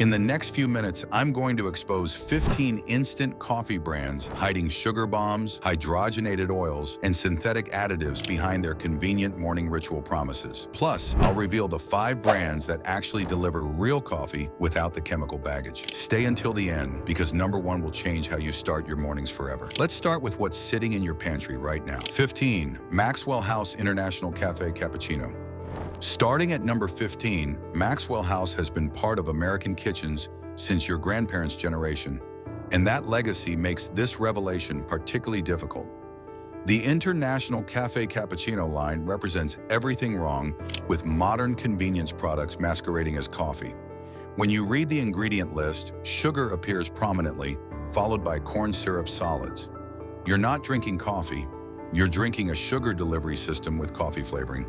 In the next few minutes, I'm going to expose 15 instant coffee brands hiding sugar bombs, hydrogenated oils, and synthetic additives behind their convenient morning ritual promises. Plus, I'll reveal the 5 brands that actually deliver real coffee without the chemical baggage. Stay until the end, because number 1 will change how you start your mornings forever. Let's start with what's sitting in your pantry right now. 15. Maxwell House International Cafe Cappuccino. Starting at number 15, Maxwell House has been part of American kitchens since your grandparents' generation, and that legacy makes this revelation particularly difficult. The International Cafe Cappuccino line represents everything wrong with modern convenience products masquerading as coffee. When you read the ingredient list, sugar appears prominently, followed by corn syrup solids. You're not drinking coffee, you're drinking a sugar delivery system with coffee flavoring.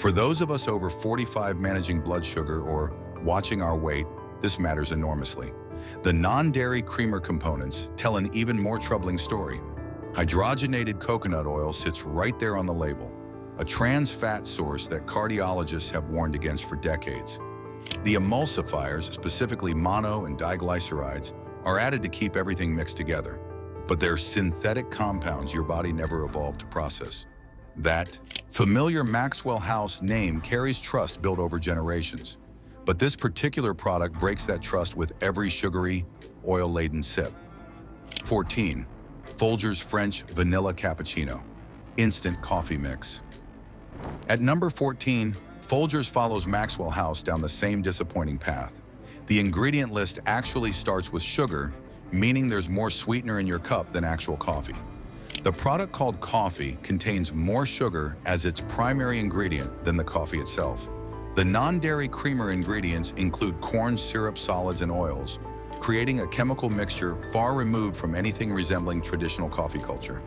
For those of us over 45 managing blood sugar or watching our weight, this matters enormously. The non-dairy creamer components tell an even more troubling story. Hydrogenated coconut oil sits right there on the label, a trans fat source that cardiologists have warned against for decades. The emulsifiers, specifically mono and diglycerides, are added to keep everything mixed together, but they're synthetic compounds your body never evolved to process. That familiar Maxwell House name carries trust built over generations, but this particular product breaks that trust with every sugary, oil-laden sip. 14. Folgers French Vanilla Cappuccino Instant Coffee Mix. At number 14, Folgers follows Maxwell House down the same disappointing path. The ingredient list actually starts with sugar, meaning there's more sweetener in your cup than actual coffee. The product called coffee contains more sugar as its primary ingredient than the coffee itself. The non-dairy creamer ingredients include corn syrup solids and oils, creating a chemical mixture far removed from anything resembling traditional coffee culture.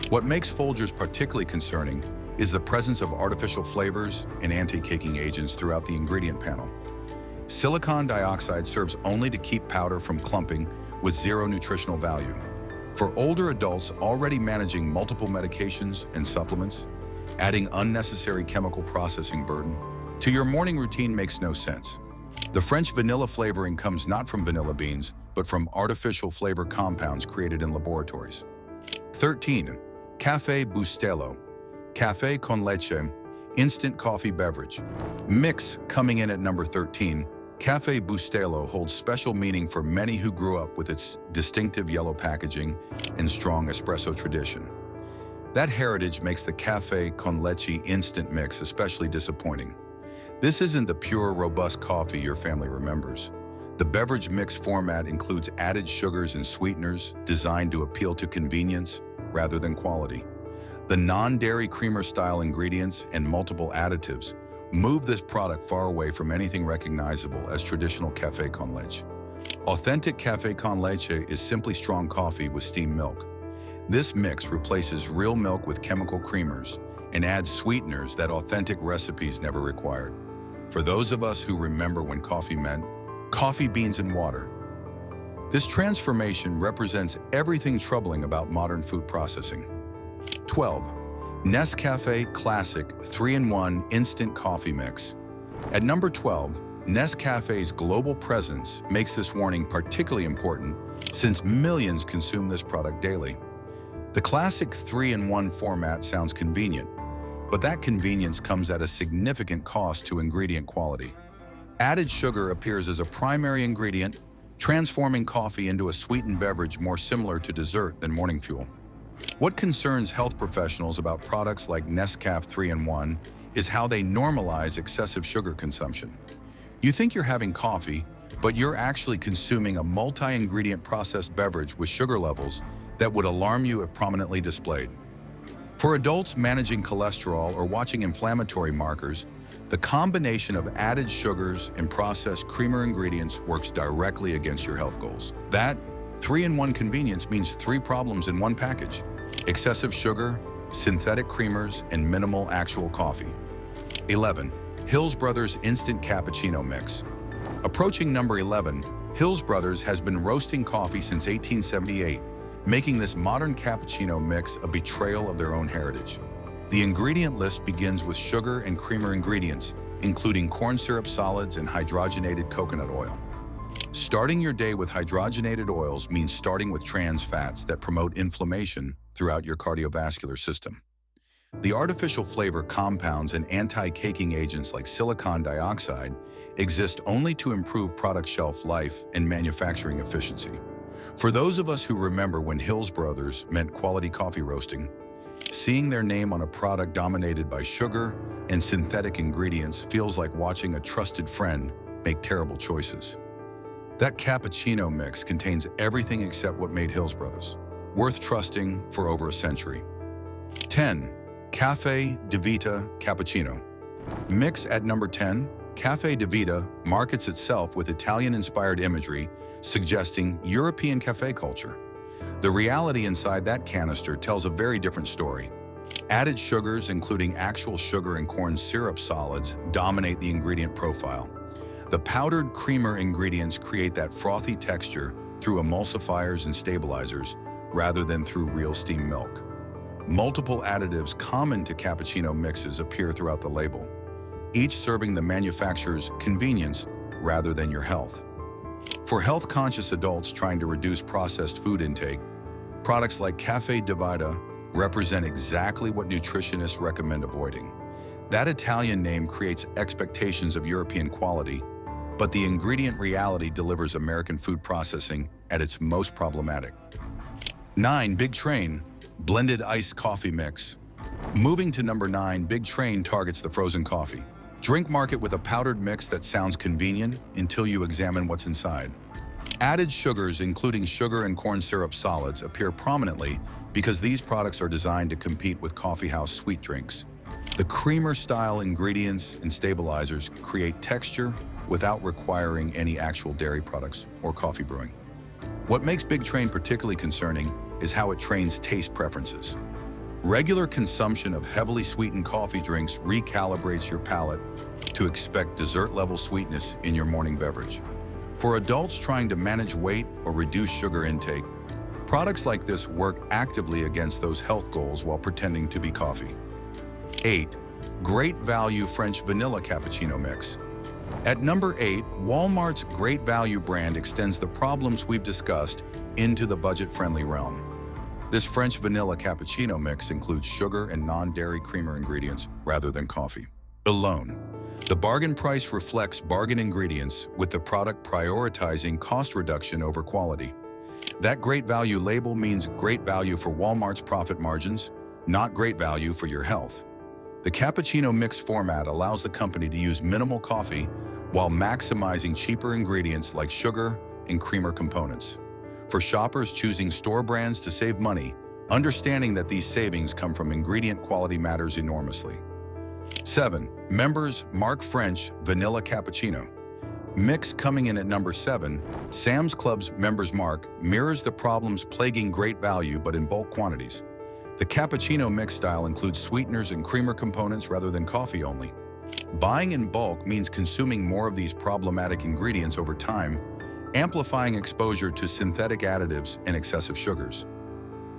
What makes Folgers particularly concerning is the presence of artificial flavors and anti-caking agents throughout the ingredient panel. Silicon dioxide serves only to keep powder from clumping with zero nutritional value. For older adults already managing multiple medications and supplements, adding unnecessary chemical processing burden to your morning routine makes no sense. The French vanilla flavoring comes not from vanilla beans, but from artificial flavor compounds created in laboratories. 13. Café Bustelo Café con leche Instant Coffee Beverage Mix. Coming in at number 13, Café Bustelo holds special meaning for many who grew up with its distinctive yellow packaging and strong espresso tradition. That heritage makes the Café con leche instant mix especially disappointing. This isn't the pure, robust coffee your family remembers. The beverage mix format includes added sugars and sweeteners designed to appeal to convenience rather than quality. The non-dairy creamer-style ingredients and multiple additives move this product far away from anything recognizable as traditional café con leche. Authentic café con leche is simply strong coffee with steamed milk. This mix replaces real milk with chemical creamers and adds sweeteners that authentic recipes never required. For those of us who remember when coffee meant coffee beans and water, this transformation represents everything troubling about modern food processing. 12. Nescafé Classic 3-in-1 Instant Coffee Mix. At number 12, Nescafé's global presence makes this warning particularly important since millions consume this product daily. The classic 3-in-1 format sounds convenient, but that convenience comes at a significant cost to ingredient quality. Added sugar appears as a primary ingredient, transforming coffee into a sweetened beverage more similar to dessert than morning fuel. What concerns health professionals about products like Nescafé 3-in-1 is how they normalize excessive sugar consumption. You think you're having coffee, but you're actually consuming a multi-ingredient processed beverage with sugar levels that would alarm you if prominently displayed. For adults managing cholesterol or watching inflammatory markers, the combination of added sugars and processed creamer ingredients works directly against your health goals. That 3-in-1 convenience means 3 problems in one package: excessive sugar, synthetic creamers, and minimal actual coffee. 11. Hills Brothers Instant Cappuccino Mix. Approaching number 11, Hills Brothers has been roasting coffee since 1878, making this modern cappuccino mix a betrayal of their own heritage. The ingredient list begins with sugar and creamer ingredients, including corn syrup solids and hydrogenated coconut oil. Starting your day with hydrogenated oils means starting with trans fats that promote inflammation throughout your cardiovascular system. The artificial flavor compounds and anti-caking agents like silicon dioxide exist only to improve product shelf life and manufacturing efficiency. For those of us who remember when Hills Brothers meant quality coffee roasting, seeing their name on a product dominated by sugar and synthetic ingredients feels like watching a trusted friend make terrible choices. That cappuccino mix contains everything except what made Hills Brothers, worth trusting for over a century. 10. Caffè di Vita Cappuccino. Mix at number 10, Caffè di Vita markets itself with Italian-inspired imagery suggesting European cafe culture. The reality inside that canister tells a very different story. Added sugars, including actual sugar and corn syrup solids, dominate the ingredient profile. The powdered creamer ingredients create that frothy texture through emulsifiers and stabilizers rather than through real steam milk. Multiple additives common to cappuccino mixes appear throughout the label, each serving the manufacturer's convenience rather than your health. For health-conscious adults trying to reduce processed food intake, products like Caffè di Vita represent exactly what nutritionists recommend avoiding. That Italian name creates expectations of European quality, but the ingredient reality delivers American food processing at its most problematic. 9. Big Train Blended Iced Coffee Mix. Moving to number 9, Big Train targets the frozen coffee drink market with a powdered mix that sounds convenient until you examine what's inside. Added sugars, including sugar and corn syrup solids, appear prominently because these products are designed to compete with coffeehouse sweet drinks. The creamer-style ingredients and stabilizers create texture without requiring any actual dairy products or coffee brewing. What makes Big Train particularly concerning is how it trains taste preferences. Regular consumption of heavily sweetened coffee drinks recalibrates your palate to expect dessert-level sweetness in your morning beverage. For adults trying to manage weight or reduce sugar intake, products like this work actively against those health goals while pretending to be coffee. 8. Great Value French Vanilla Cappuccino Mix. At number 8, Walmart's Great Value brand extends the problems we've discussed into the budget-friendly realm. This French vanilla cappuccino mix includes sugar and non-dairy creamer ingredients rather than coffee alone. The bargain price reflects bargain ingredients, with the product prioritizing cost reduction over quality. That great value label means great value for Walmart's profit margins, not great value for your health. The cappuccino mix format allows the company to use minimal coffee while maximizing cheaper ingredients like sugar and creamer components. For shoppers choosing store brands to save money, understanding that these savings come from ingredient quality matters enormously. 7. Members Mark French Vanilla Cappuccino. Mix coming in at number 7, Sam's Club's Members Mark mirrors the problems plaguing Great Value but in bulk quantities. The cappuccino mix style includes sweeteners and creamer components rather than coffee only. Buying in bulk means consuming more of these problematic ingredients over time, amplifying exposure to synthetic additives and excessive sugars.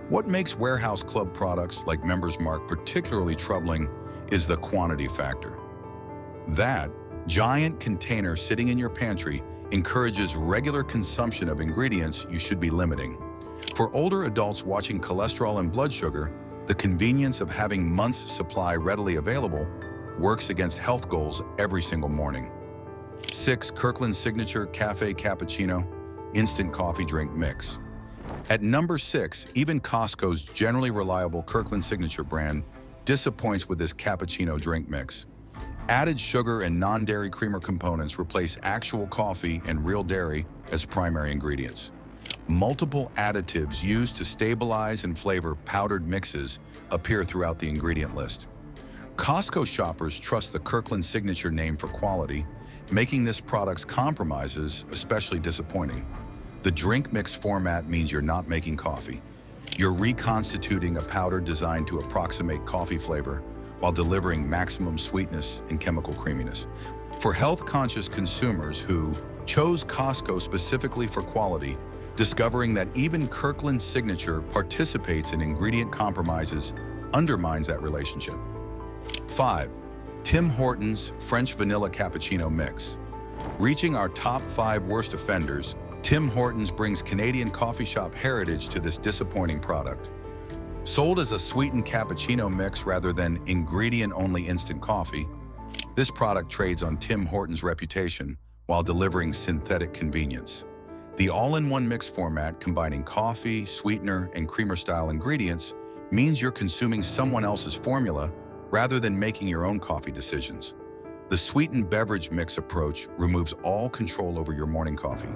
What makes warehouse club products like Members Mark particularly troubling is the quantity factor. That giant container sitting in your pantry encourages regular consumption of ingredients you should be limiting. For older adults watching cholesterol and blood sugar, the convenience of having months' supply readily available works against health goals every single morning. 6. Kirkland Signature Cafe Cappuccino Instant Coffee Drink Mix. At number 6, even Costco's generally reliable Kirkland Signature brand disappoints with this cappuccino drink mix. Added sugar and non-dairy creamer components replace actual coffee and real dairy as primary ingredients. Multiple additives used to stabilize and flavor powdered mixes appear throughout the ingredient list. Costco shoppers trust the Kirkland Signature name for quality, making this product's compromises especially disappointing. The drink mix format means you're not making coffee. You're reconstituting a powder designed to approximate coffee flavor while delivering maximum sweetness and chemical creaminess. For health-conscious consumers who chose Costco specifically for quality, discovering that even Kirkland Signature participates in ingredient compromises undermines that relationship. 5. Tim Hortons French Vanilla Cappuccino Mix. Reaching our top 5 worst offenders, Tim Hortons brings Canadian coffee shop heritage to this disappointing product. Sold as a sweetened cappuccino mix rather than ingredient-only instant coffee, this product trades on Tim Hortons' reputation while delivering synthetic convenience. The all-in-one mix format combining coffee, sweetener, and creamer-style ingredients means you're consuming someone else's formula rather than making your own coffee decisions. The sweetened beverage mix approach removes all control over your morning coffee.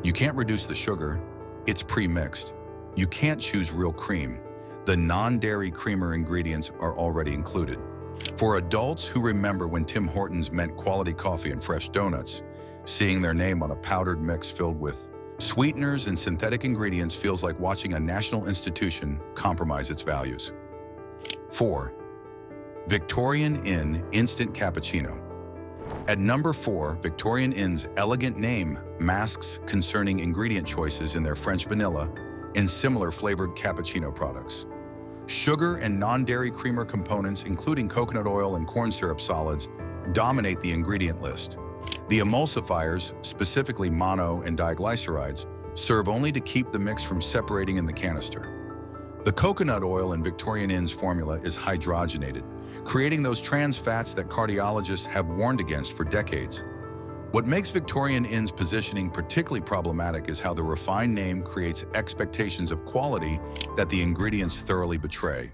You can't reduce the sugar, it's pre-mixed. You can't choose real cream. The non-dairy creamer ingredients are already included. For adults who remember when Tim Hortons meant quality coffee and fresh donuts, seeing their name on a powdered mix filled with sweeteners and synthetic ingredients feels like watching a national institution compromise its values. 4. Victorian Inn Instant Cappuccino. At number 4, Victorian Inn's elegant name masks concerning ingredient choices in their French vanilla and similar flavored cappuccino products. Sugar and non-dairy creamer components, including coconut oil and corn syrup solids, dominate the ingredient list. The emulsifiers, specifically mono and diglycerides, serve only to keep the mix from separating in the canister. The coconut oil in Victorian Inn's formula is hydrogenated, creating those trans fats that cardiologists have warned against for decades. What makes Victorian Inn's positioning particularly problematic is how the refined name creates expectations of quality that the ingredients thoroughly betray.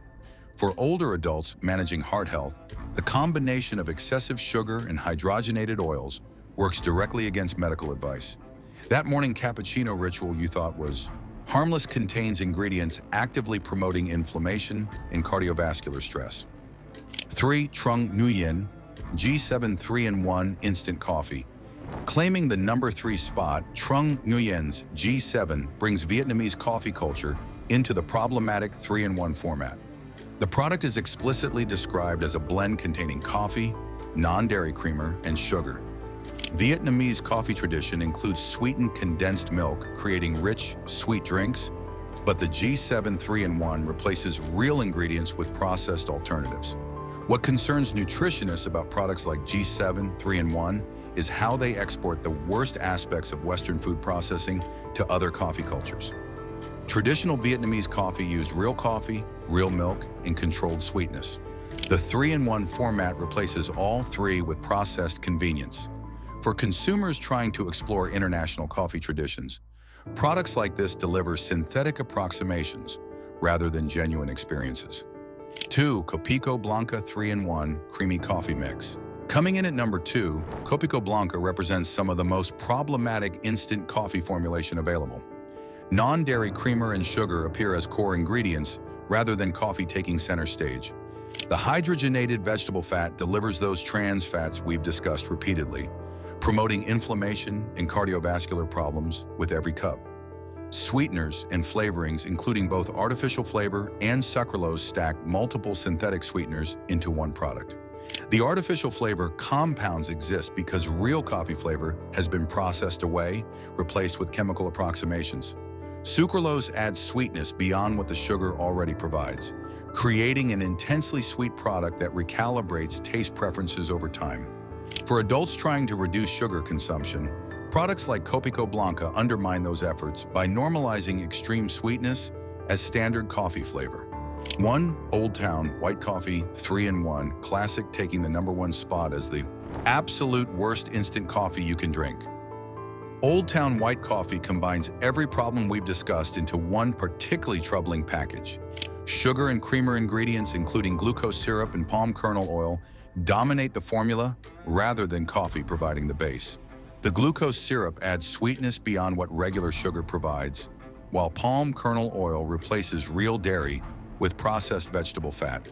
For older adults managing heart health, the combination of excessive sugar and hydrogenated oils works directly against medical advice. That morning cappuccino ritual you thought was harmless contains ingredients actively promoting inflammation and cardiovascular stress. 3. Trung Nguyen G7 3-in-1 Instant Coffee. Claiming the number 3 spot, Trung Nguyen's G7 brings Vietnamese coffee culture into the problematic 3-in-1 format. The product is explicitly described as a blend containing coffee, non-dairy creamer, and sugar. Vietnamese coffee tradition includes sweetened condensed milk, creating rich, sweet drinks, but the G7 3-in-1 replaces real ingredients with processed alternatives. What concerns nutritionists about products like G7 3-in-1 is how they export the worst aspects of Western food processing to other coffee cultures. Traditional Vietnamese coffee used real coffee, real milk, and controlled sweetness. The 3-in-1 format replaces all three with processed convenience. For consumers trying to explore international coffee traditions, products like this deliver synthetic approximations rather than genuine experiences. 2. Copico Blanca 3-in-1 Creamy Coffee Mix. Coming in at number 2, Copico Blanca represents some of the most problematic instant coffee formulation available. Non-dairy creamer and sugar appear as core ingredients rather than coffee taking center stage. The hydrogenated vegetable fat delivers those trans fats we've discussed repeatedly, promoting inflammation and cardiovascular problems with every cup. Sweeteners and flavorings, including both artificial flavor and sucralose, stack multiple synthetic sweeteners into one product. The artificial flavor compounds exist because real coffee flavor has been processed away, replaced with chemical approximations. Sucralose adds sweetness beyond what the sugar already provides, creating an intensely sweet product that recalibrates taste preferences over time. For adults trying to reduce sugar consumption, products like Copico Blanca undermine those efforts by normalizing extreme sweetness as standard coffee flavor. 1. Old Town White Coffee 3-in-1 Classic, taking the number 1 spot as the absolute worst instant coffee you can drink. Old Town White Coffee combines every problem we've discussed into one particularly troubling package. Sugar and creamer ingredients, including glucose syrup and palm kernel oil, dominate the formula rather than coffee providing the base. The glucose syrup adds sweetness beyond what regular sugar provides, while palm kernel oil replaces real dairy with processed vegetable fat.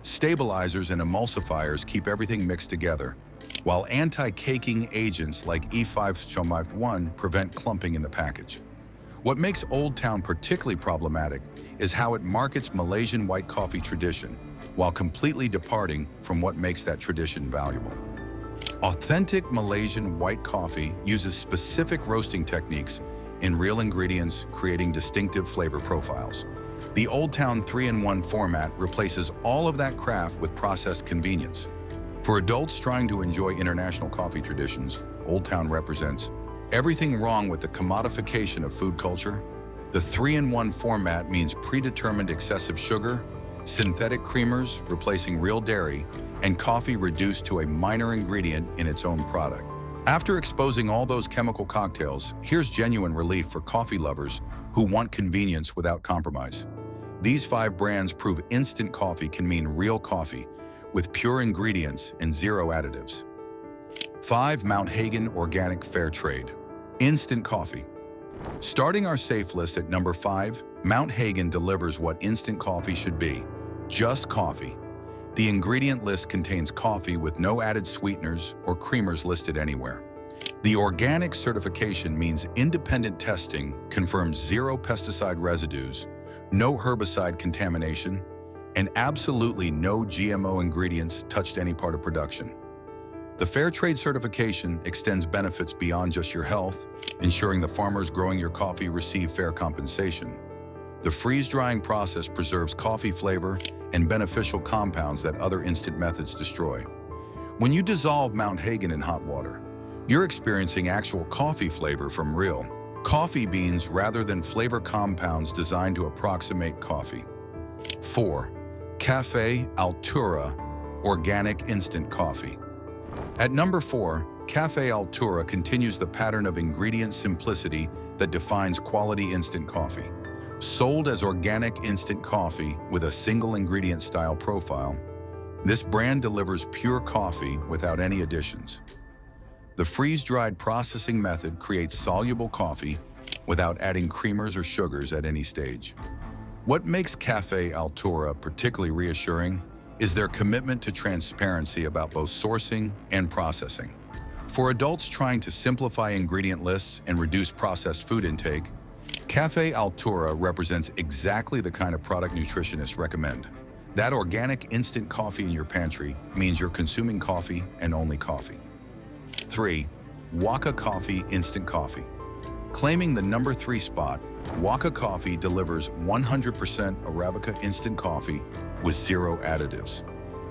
Stabilizers and emulsifiers keep everything mixed together, while anti-caking agents like E5-1 prevent clumping in the package. What makes Old Town particularly problematic is how it markets Malaysian white coffee tradition, while completely departing from what makes that tradition valuable. Authentic Malaysian white coffee uses specific roasting techniques in real ingredients, creating distinctive flavor profiles. The Old Town 3-in-1 format replaces all of that craft with processed convenience. For adults trying to enjoy international coffee traditions, Old Town represents everything wrong with the commodification of food culture. The 3-in-1 format means predetermined excessive sugar, synthetic creamers replacing real dairy, and coffee reduced to a minor ingredient in its own product. After exposing all those chemical cocktails, here's genuine relief for coffee lovers who want convenience without compromise. These 5 brands prove instant coffee can mean real coffee, with pure ingredients and 0 additives. 5. Mount Hagen Organic Fair Trade Instant Coffee. Starting our safe list at number 5, Mount Hagen delivers what instant coffee should be: just coffee. The ingredient list contains coffee with no added sweeteners or creamers listed anywhere. The organic certification means independent testing confirms 0 pesticide residues, no herbicide contamination, and absolutely no GMO ingredients touched any part of production. The Fair Trade certification extends benefits beyond just your health, ensuring the farmers growing your coffee receive fair compensation. The freeze-drying process preserves coffee flavor and beneficial compounds that other instant methods destroy. When you dissolve Mount Hagen in hot water, you're experiencing actual coffee flavor from real coffee beans rather than flavor compounds designed to approximate coffee. 4. Café Altura Organic Instant Coffee. At number 4, Café Altura continues the pattern of ingredient simplicity that defines quality instant coffee. Sold as organic instant coffee with a single ingredient style profile, this brand delivers pure coffee without any additions. The freeze-dried processing method creates soluble coffee without adding creamers or sugars at any stage. What makes Café Altura particularly reassuring is their commitment to transparency about both sourcing and processing. For adults trying to simplify ingredient lists and reduce processed food intake, Café Altura represents exactly the kind of product nutritionists recommend. That organic instant coffee in your pantry means you're consuming coffee and only coffee. 3. Waka Coffee Instant Coffee. Claiming the number 3 spot, Waka Coffee delivers 100% Arabica instant coffee with 0 additives.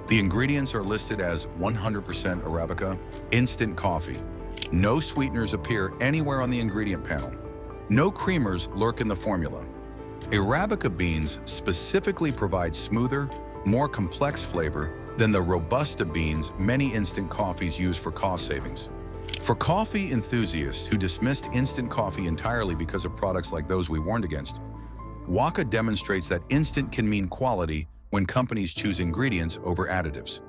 The ingredients are listed as 100% Arabica instant coffee. No sweeteners appear anywhere on the ingredient panel. No creamers lurk in the formula. Arabica beans specifically provide smoother, more complex flavor than the Robusta beans many instant coffees use for cost savings. For coffee enthusiasts who dismissed instant coffee entirely because of products like those we warned against, Waka demonstrates that instant can mean quality when companies choose ingredients over additives.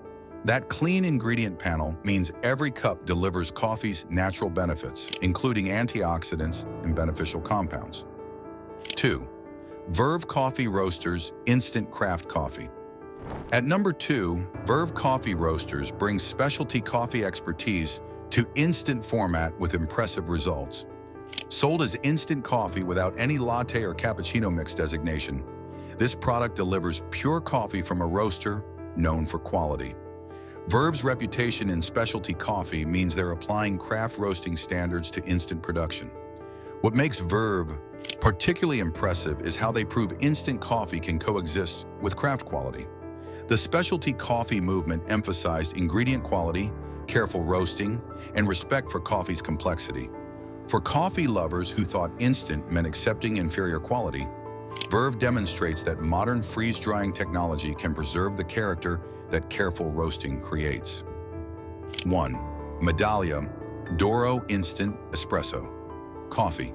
That clean ingredient panel means every cup delivers coffee's natural benefits, including antioxidants and beneficial compounds. 2. Verve Coffee Roasters Instant Craft Coffee. At number 2, Verve Coffee Roasters brings specialty coffee expertise to instant format with impressive results. Sold as instant coffee without any latte or cappuccino mix designation, this product delivers pure coffee from a roaster known for quality. Verve's reputation in specialty coffee means they're applying craft roasting standards to instant production. What makes Verve particularly impressive is how they prove instant coffee can coexist with craft quality. The specialty coffee movement emphasized ingredient quality, careful roasting, and respect for coffee's complexity. For coffee lovers who thought instant meant accepting inferior quality, Verve demonstrates that modern freeze-drying technology can preserve the character that careful roasting creates. 1. Medaglia d'Oro Instant Espresso Coffee.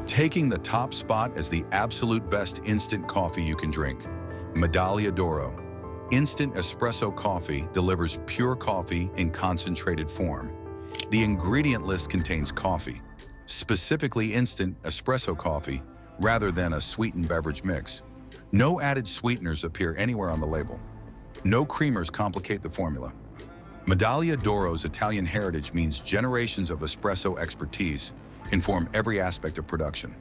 Taking the top spot as the absolute best instant coffee you can drink, Medaglia d'Oro Instant Espresso Coffee delivers pure coffee in concentrated form. The ingredient list contains coffee, specifically instant espresso coffee, rather than a sweetened beverage mix. No added sweeteners appear anywhere on the label. No creamers complicate the formula. Medaglia d'Oro's Italian heritage means generations of espresso expertise inform every aspect of production.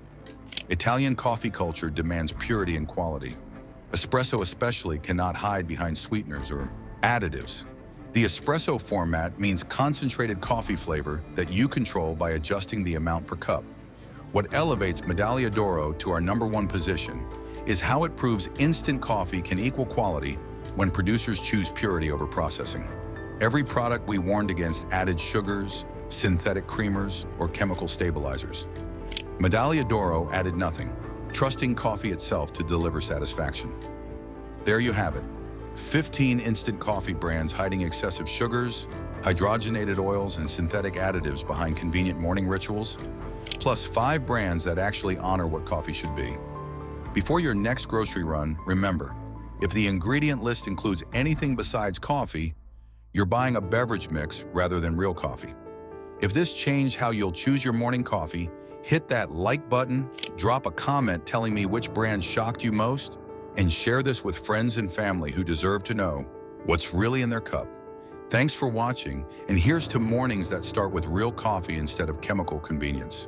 Italian coffee culture demands purity and quality. Espresso especially cannot hide behind sweeteners or additives. The espresso format means concentrated coffee flavor that you control by adjusting the amount per cup. What elevates Medaglia d'Oro to our number 1 position is how it proves instant coffee can equal quality when producers choose purity over processing. Every product we warned against added sugars, synthetic creamers, or chemical stabilizers. Medaglia d'Oro added nothing, trusting coffee itself to deliver satisfaction. There you have it. 15 instant coffee brands hiding excessive sugars, hydrogenated oils, and synthetic additives behind convenient morning rituals, plus 5 brands that actually honor what coffee should be. Before your next grocery run, remember, if the ingredient list includes anything besides coffee, you're buying a beverage mix rather than real coffee. If this changed how you'll choose your morning coffee, hit that like button, drop a comment telling me which brand shocked you most, and share this with friends and family who deserve to know what's really in their cup. Thanks for watching, and here's to mornings that start with real coffee instead of chemical convenience.